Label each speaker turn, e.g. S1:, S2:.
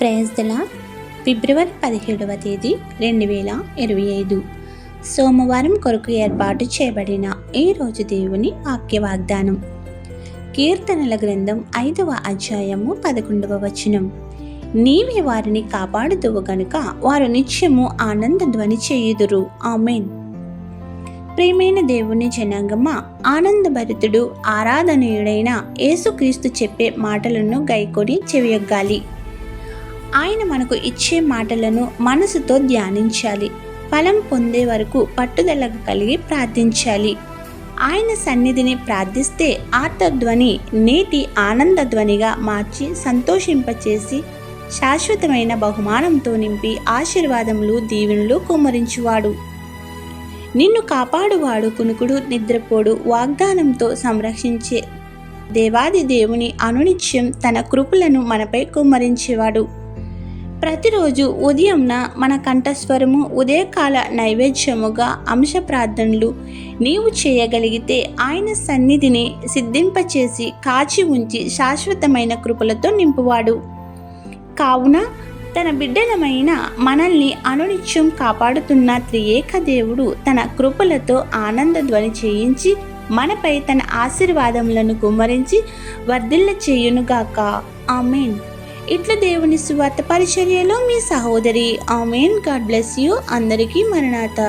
S1: Praise the Lord. ఫిబ్రవరి 17వ తేదీ 2025 సోమవారం కొరకు ఏర్పాటు చేయబడిన ఈ రోజు దేవుని వాక్య వాగ్దానం. కీర్తనల గ్రంథం 5వ అధ్యాయము 11వ వచనం. నీవే వారిని కాపాడుదువు గనుక వారు నిత్యము ఆనంద ధ్వని చేయుదురు. ఆమేన్. ప్రియమైన దేవుని జనాంగమా, ఆనందభరితుడు ఆరాధనీయుడైన యేసుక్రీస్తు చెప్పే మాటలను గైకొని చెవియొగ్గాలి. ఆయన మనకు ఇచ్చే మాటలను మనసుతో ధ్యానించాలి. ఫలం పొందే వరకు పట్టుదల కలిగి ప్రార్థించాలి. ఆయన సన్నిధిని ప్రార్థిస్తే ఆర్తధ్వని నేటి ఆనందధ్వనిగా మార్చి సంతోషింపచేసి శాశ్వతమైన బహుమానంతో నింపి ఆశీర్వాదములు దీవెనలు కుమ్మరించువాడు. నిన్ను కాపాడువాడు, కునుకుడు నిద్రపోడు, వాగ్దానంతో సంరక్షించే దేవాది దేవుని అనునిత్యం తన కృపలను మనపై కుమ్మరించేవాడు. ప్రతిరోజు ఉదయంన మన కంఠస్వరము, ఉదయకాల నైవేద్యముగా అంశ ప్రార్థనలు నీవు చేయగలిగితే ఆయన సన్నిధిని సిద్ధింపచేసి కాచి ఉంచి శాశ్వతమైన కృపలతో నింపువాడు. కావున తన బిడ్డలమైన మనల్ని అనునిత్యం కాపాడుతున్న త్రియేక దేవుడు తన కృపలతో ఆనంద ధ్వని చేయించి మనపై తన ఆశీర్వాదములను కుమ్మరించి వర్ధిల్ల చేయునుగాక. ఆమేన్. ఇట్లా దేవుని సువార్త పరిచర్యలో మీ సహోదరి. ఆమేన్. God bless you. అందరికీ మరణాత.